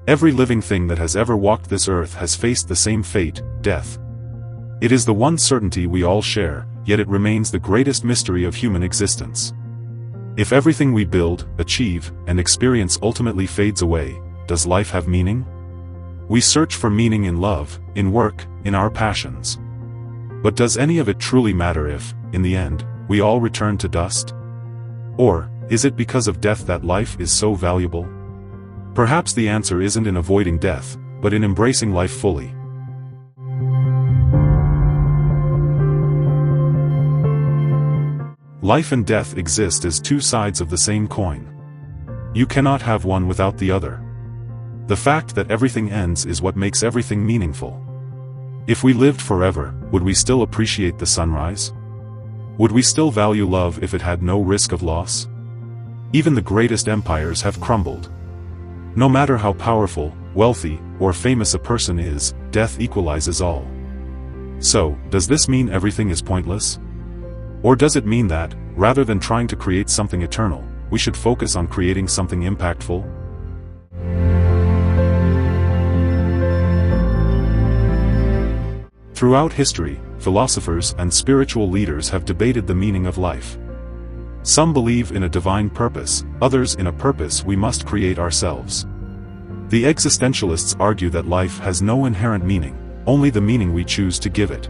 Every living thing that has ever walked this earth has faced the same fate, death. It is the one certainty we all share, yet it remains the greatest mystery of human existence. If everything we build, achieve, and experience ultimately fades away, does life have meaning? We search for meaning in love, in work, in our passions. But does any of it truly matter if, in the end, we all return to dust? Or, is it because of death that life is so valuable? Perhaps the answer isn't in avoiding death, but in embracing life fully. Life and death exist as two sides of the same coin. You cannot have one without the other. The fact that everything ends is what makes everything meaningful. If we lived forever, would we still appreciate the sunrise? Would we still value love if it had no risk of loss? Even the greatest empires have crumbled. No matter how powerful, wealthy, or famous a person is, death equalizes all. So, does this mean everything is pointless? Or does it mean that, rather than trying to create something eternal, we should focus on creating something impactful? Throughout history, philosophers and spiritual leaders have debated the meaning of life. Some believe in a divine purpose, others in a purpose we must create ourselves. The existentialists argue that life has no inherent meaning, only the meaning we choose to give it.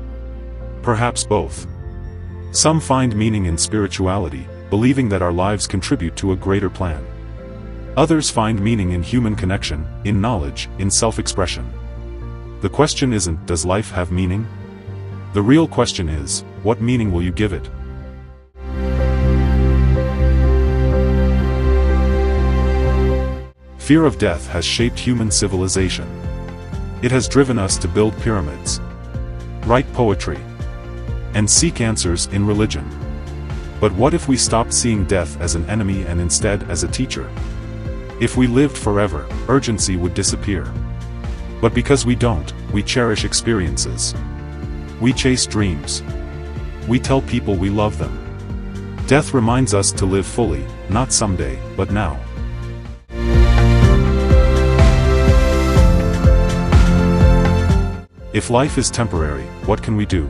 Perhaps both. Some find meaning in spirituality, believing that our lives contribute to a greater plan. Others find meaning in human connection, in knowledge, in self-expression. The question isn't, does life have meaning? The real question is, what meaning will you give it? Fear of death has shaped human civilization. It has driven us to build pyramids, write poetry, and seek answers in religion. But what if we stopped seeing death as an enemy and instead as a teacher? If we lived forever, urgency would disappear. But because we don't, we cherish experiences. We chase dreams. We tell people we love them. Death reminds us to live fully, not someday, but now. If life is temporary, what can we do?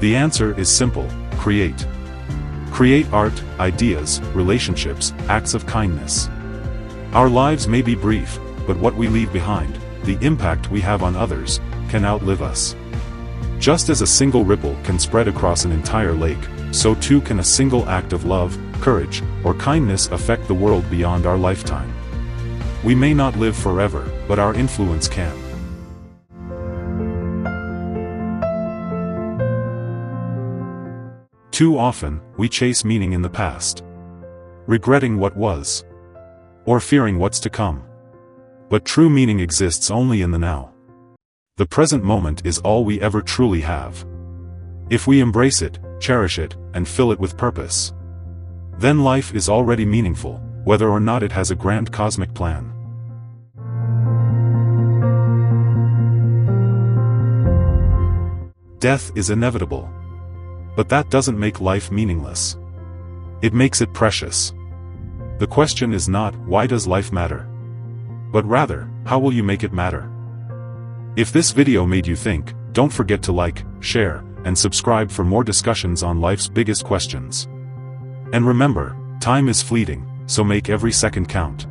The answer is simple: create. Create art, ideas, relationships, acts of kindness. Our lives may be brief, but what we leave behind, the impact we have on others, can outlive us. Just as a single ripple can spread across an entire lake, so too can a single act of love, courage, or kindness affect the world beyond our lifetime. We may not live forever, but our influence can. Too often, we chase meaning in the past, regretting what was, or fearing what's to come. But true meaning exists only in the now. The present moment is all we ever truly have. If we embrace it, cherish it, and fill it with purpose, then life is already meaningful, whether or not it has a grand cosmic plan. Death is inevitable. But that doesn't make life meaningless. It makes it precious. The question is not, why does life matter? But rather, how will you make it matter? If this video made you think, don't forget to like, share, and subscribe for more discussions on life's biggest questions. And remember, time is fleeting, so make every second count.